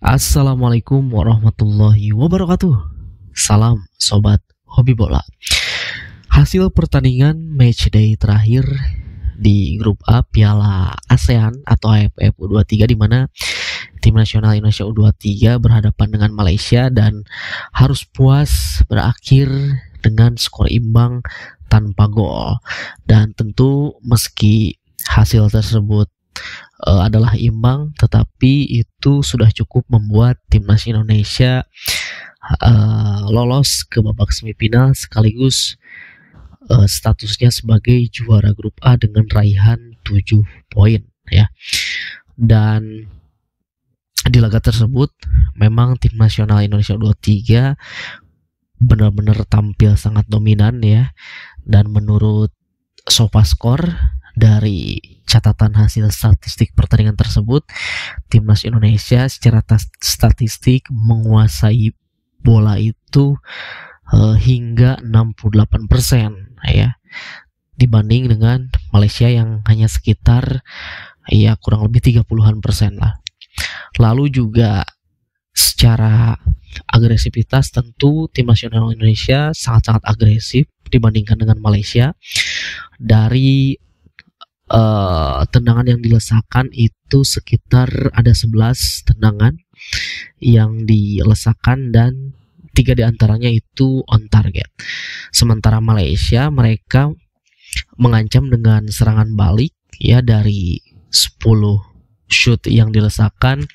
Assalamualaikum warahmatullahi wabarakatuh. Salam sobat hobi bola. Hasil pertandingan matchday terakhir di grup A Piala ASEAN atau AFF U23 di mana tim nasional Indonesia U23 berhadapan dengan Malaysia dan harus puas berakhir dengan skor imbang tanpa gol. Dan tentu meski hasil tersebut adalah imbang, tetapi itu sudah cukup membuat timnas Indonesia lolos ke babak semifinal sekaligus statusnya sebagai juara grup A dengan raihan 7 poin ya. Dan di laga tersebut memang tim nasional Indonesia U23 benar-benar tampil sangat dominan ya, dan menurut SofaScore dari catatan hasil statistik pertandingan tersebut, timnas Indonesia secara statistik menguasai bola itu hingga 68% ya, dibanding dengan Malaysia yang hanya sekitar ya kurang lebih 30-an% lah. Lalu juga secara agresivitas tentu tim nasional Indonesia sangat-sangat agresif dibandingkan dengan Malaysia. Dari tendangan yang dilesakan itu sekitar ada 11 tendangan yang dilesakan dan 3 diantaranya itu on target. Sementara Malaysia mereka mengancam dengan serangan balik ya, dari 10 shoot yang dilesakan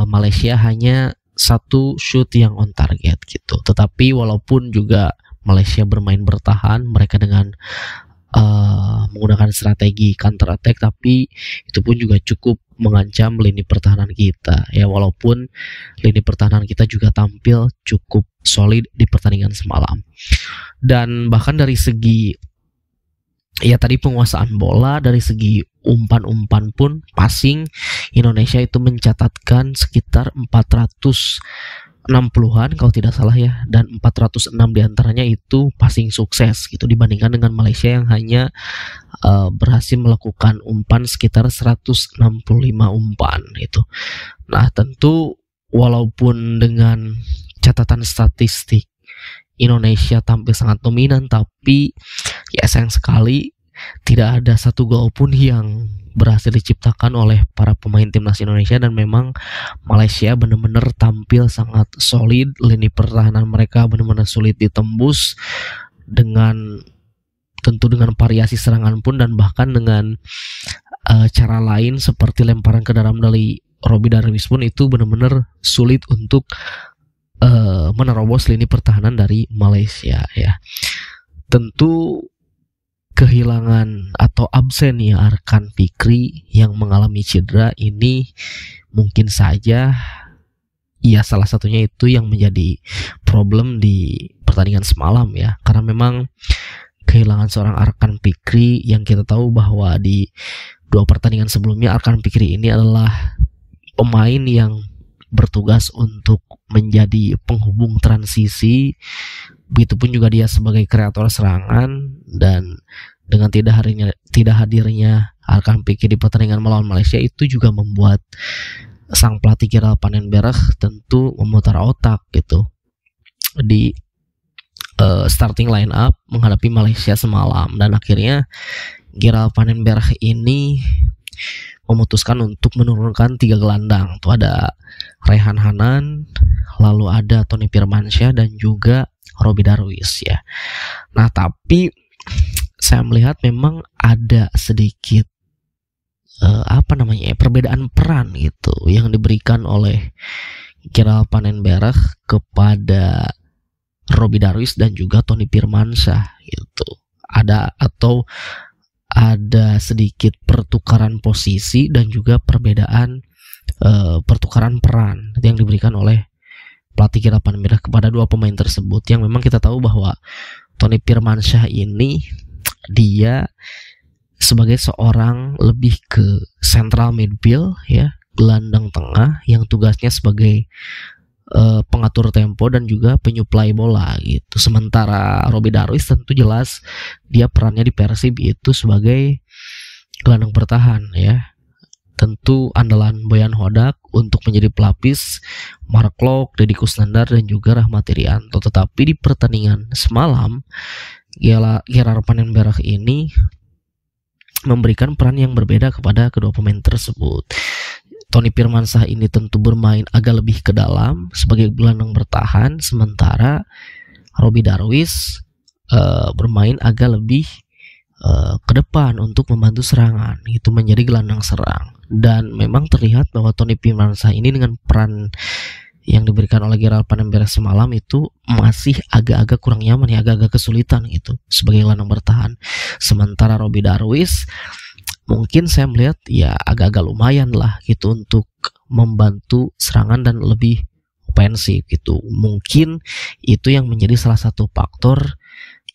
Malaysia hanya 1 shoot yang on target gitu. Tetapi walaupun juga Malaysia bermain bertahan, mereka dengan menggunakan strategi counter attack, tapi itu pun juga cukup mengancam lini pertahanan kita ya, walaupun lini pertahanan kita juga tampil cukup solid di pertandingan semalam. Dan bahkan dari segi ya tadi penguasaan bola, dari segi umpan-umpan pun passing Indonesia itu mencatatkan sekitar 460-an kalau tidak salah ya, dan 406 diantaranya itu passing sukses gitu, dibandingkan dengan Malaysia yang hanya berhasil melakukan umpan sekitar 165 umpan itu. Nah tentu walaupun dengan catatan statistik Indonesia tampil sangat dominan, tapi ya sayang sekali tidak ada satu gol pun yang berhasil diciptakan oleh para pemain timnas Indonesia. Dan memang Malaysia benar-benar tampil sangat solid, lini pertahanan mereka benar-benar sulit ditembus, dengan tentu dengan variasi serangan pun, dan bahkan dengan cara lain seperti lemparan ke dalam dari Robby Darwis pun itu benar-benar sulit untuk menerobos lini pertahanan dari Malaysia ya. Tentu kehilangan atau absen ya Arkan Fikri yang mengalami cedera ini mungkin saja ya salah satunya itu yang menjadi problem di pertandingan semalam ya, karena memang kehilangan seorang Arkan Fikri yang kita tahu bahwa di 2 pertandingan sebelumnya Arkan Fikri ini adalah pemain yang bertugas untuk menjadi penghubung transisi, begitupun juga dia sebagai kreator serangan. Dan dengan tidak hadirnya Arkan Fikri di pertandingan melawan Malaysia itu juga membuat sang pelatih Gerald Vandenberg tentu memutar otak gitu di starting line up menghadapi Malaysia semalam. Dan akhirnya Gerald Vandenberg ini memutuskan untuk menurunkan 3 gelandang. Tuh ada Rehan Hanan, lalu ada Tony Firmansyah dan juga Robby Darwis ya. Nah tapi saya melihat memang ada sedikit perbedaan peran gitu yang diberikan oleh Gerald Vandenberg kepada Robby Darwis dan juga Tony Firmansyah gitu. Ada sedikit pertukaran posisi dan juga perbedaan pertukaran peran yang diberikan oleh pelatih Gerald Vandenberg kepada 2 pemain tersebut, yang memang kita tahu bahwa Tony Firmansyah ini dia sebagai seorang lebih ke central midfield ya, gelandang tengah yang tugasnya sebagai pengatur tempo dan juga penyuplai bola gitu. Sementara Robby Darwis tentu jelas dia perannya di Persib itu sebagai gelandang bertahan ya, tentu andalan Boyan Hodak untuk menjadi pelapis Mark Klok, Deddy Kusnandar dan juga Rahmat Irianto. Tetapi di pertandingan semalam Gerard Vandenberg ini memberikan peran yang berbeda kepada kedua pemain tersebut. Tony Firmansyah ini tentu bermain agak lebih ke dalam sebagai gelandang bertahan, sementara Robby Darwish bermain agak lebih ke depan untuk membantu serangan, itu menjadi gelandang serang. Dan memang terlihat bahwa Tony Firmansyah ini dengan peran yang diberikan oleh Gerard Vandenberg semalam itu masih agak-agak kurang nyaman ya, agak-agak kesulitan gitu sebagai gelandang bertahan. Sementara Robby Darwish mungkin saya melihat ya agak-agak lumayan lah gitu untuk membantu serangan dan lebih ofensif gitu. Mungkin itu yang menjadi salah satu faktor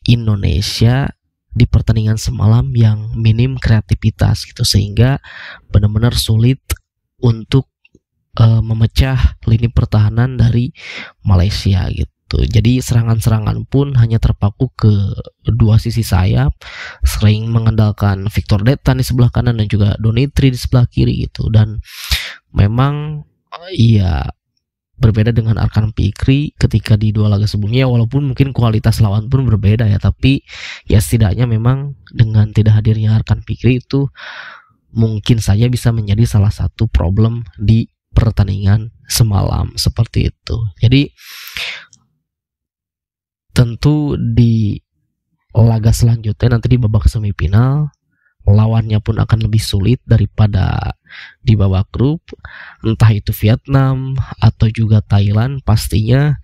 Indonesia di pertandingan semalam yang minim kreativitas gitu, sehingga benar-benar sulit untuk memecah lini pertahanan dari Malaysia gitu. Jadi serangan-serangan pun hanya terpaku ke dua sisi sayap, sering mengandalkan Victor Detan di sebelah kanan dan juga Donitri di sebelah kiri gitu. Dan memang iya berbeda dengan Arkan Fikri ketika di dua laga sebelumnya, walaupun mungkin kualitas lawan pun berbeda ya, tapi ya setidaknya memang dengan tidak hadirnya Arkan Fikri itu mungkin saja bisa menjadi salah satu problem di pertandingan semalam seperti itu. Jadi tentu di laga selanjutnya nanti di babak semifinal lawannya pun akan lebih sulit daripada di babak grup, entah itu Vietnam atau juga Thailand. Pastinya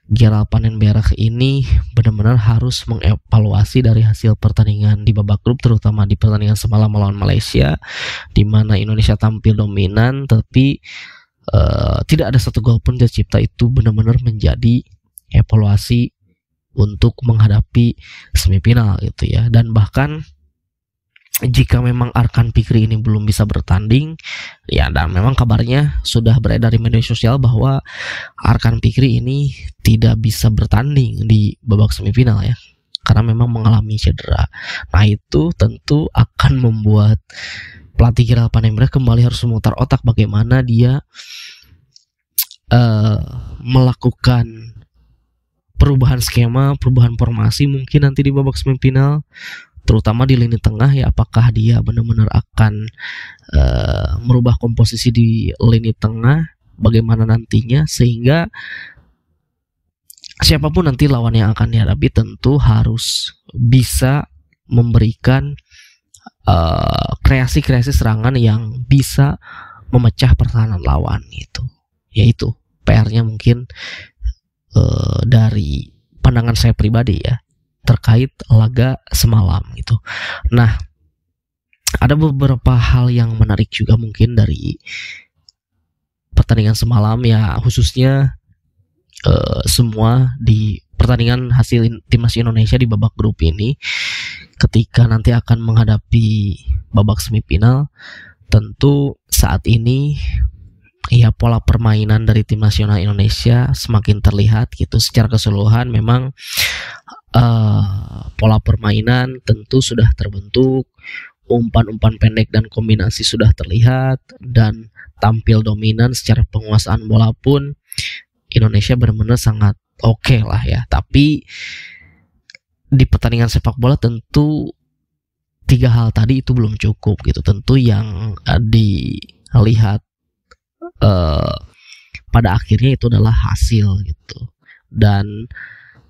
Gerard Vandenberg ini benar-benar harus mengevaluasi dari hasil pertandingan di babak grup, terutama di pertandingan semalam melawan Malaysia, di mana Indonesia tampil dominan tapi tidak ada satu gol pun tercipta. Itu benar-benar menjadi evaluasi untuk menghadapi semifinal gitu ya. Dan bahkan jika memang Arkan Fikri ini belum bisa bertanding ya, dan memang kabarnya sudah beredar di media sosial bahwa Arkan Fikri ini tidak bisa bertanding di babak semifinal ya, karena memang mengalami cedera. Nah itu tentu akan membuat pelatih Gerard Vandenberg kembali harus memutar otak bagaimana dia melakukan perubahan skema, perubahan formasi mungkin nanti di babak semifinal, terutama di lini tengah ya. Apakah dia benar-benar akan merubah komposisi di lini tengah, bagaimana nantinya, sehingga siapapun nanti lawan yang akan dihadapi tentu harus bisa memberikan kreasi-kreasi serangan yang bisa memecah pertahanan lawan gitu. Yaitu PR-nya mungkin dari pandangan saya pribadi ya terkait laga semalam gitu. Nah, ada beberapa hal yang menarik juga mungkin dari pertandingan semalam ya, khususnya semua di pertandingan hasil timnas Indonesia di babak grup ini. Ketika nanti akan menghadapi babak semifinal, tentu saat ini ya pola permainan dari tim nasional Indonesia semakin terlihat gitu. Secara keseluruhan memang pola permainan tentu sudah terbentuk, umpan-umpan pendek dan kombinasi sudah terlihat, dan tampil dominan secara penguasaan bola pun Indonesia benar-benar sangat oke lah ya. Tapi di pertandingan sepak bola tentu tiga hal tadi itu belum cukup gitu. Tentu yang dilihat pada akhirnya itu adalah hasil gitu, dan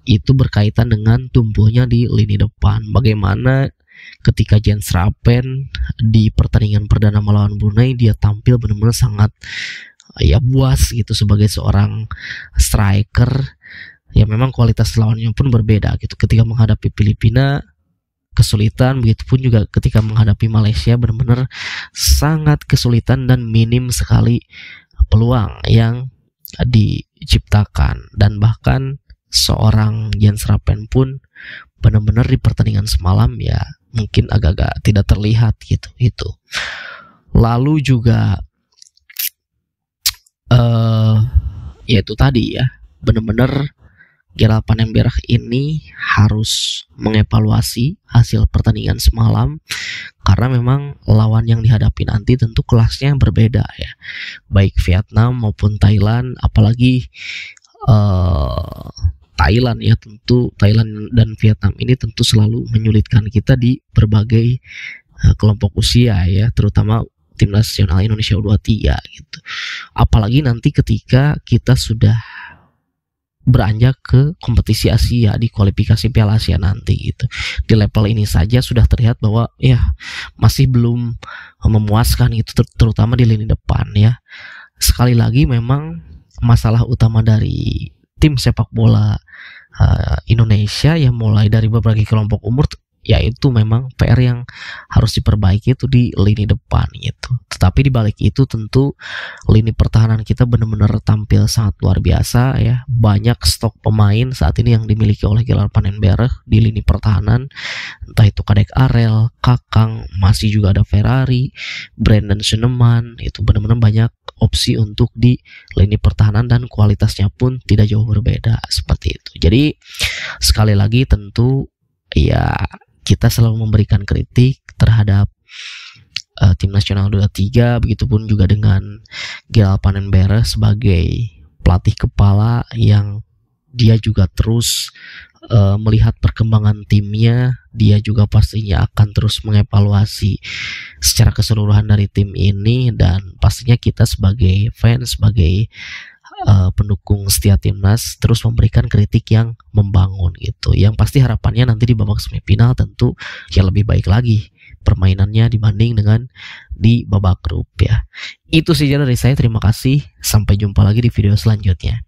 itu berkaitan dengan tumbuhnya di lini depan. Bagaimana ketika Jens Rappen di pertandingan perdana melawan Brunei dia tampil benar-benar sangat ya buas gitu sebagai seorang striker. Ya memang kualitas lawannya pun berbeda gitu. Ketika menghadapi Filipina kesulitan, begitupun juga ketika menghadapi Malaysia benar-benar sangat kesulitan dan minim sekali peluang yang diciptakan. Dan bahkan seorang Jens Rappen pun benar-benar di pertandingan semalam ya mungkin agak-agak tidak terlihat gitu itu. Lalu juga ya itu tadi ya, benar-benar Gerald Vandenberg ini harus mengevaluasi hasil pertandingan semalam, karena memang lawan yang dihadapi nanti tentu kelasnya berbeda ya, baik Vietnam maupun Thailand, apalagi Thailand ya, tentu Thailand dan Vietnam ini tentu selalu menyulitkan kita di berbagai kelompok usia ya, terutama tim nasional Indonesia U23 gitu. Apalagi nanti ketika kita sudah beranjak ke kompetisi Asia di kualifikasi Piala Asia nanti gitu. Di level ini saja sudah terlihat bahwa ya masih belum memuaskan gitu, terutama di lini depan ya. Sekali lagi memang masalah utama dari tim sepak bola Indonesia yang mulai dari berbagai kelompok umur, yaitu memang PR yang harus diperbaiki itu di lini depan gitu. Tetapi di balik itu tentu lini pertahanan kita benar-benar tampil sangat luar biasa ya. Banyak stok pemain saat ini yang dimiliki oleh Gerald Vandenberg di lini pertahanan, entah itu Kadek Arel, Kakang, masih juga ada Ferrari, Brandon Suneman. Itu benar-benar banyak opsi untuk di lini pertahanan dan kualitasnya pun tidak jauh berbeda seperti itu. Jadi sekali lagi tentu ya kita selalu memberikan kritik terhadap tim nasional U23, begitupun juga dengan Gerald Vandenberg sebagai pelatih kepala yang dia juga terus melihat perkembangan timnya. Dia juga pastinya akan terus mengevaluasi secara keseluruhan dari tim ini, dan pastinya kita sebagai fans, sebagai pendukung setia timnas terus memberikan kritik yang membangun gitu. Yang pasti harapannya nanti di babak semifinal tentu ya lebih baik lagi permainannya dibanding dengan di babak grup ya. Itu saja dari saya, terima kasih, sampai jumpa lagi di video selanjutnya.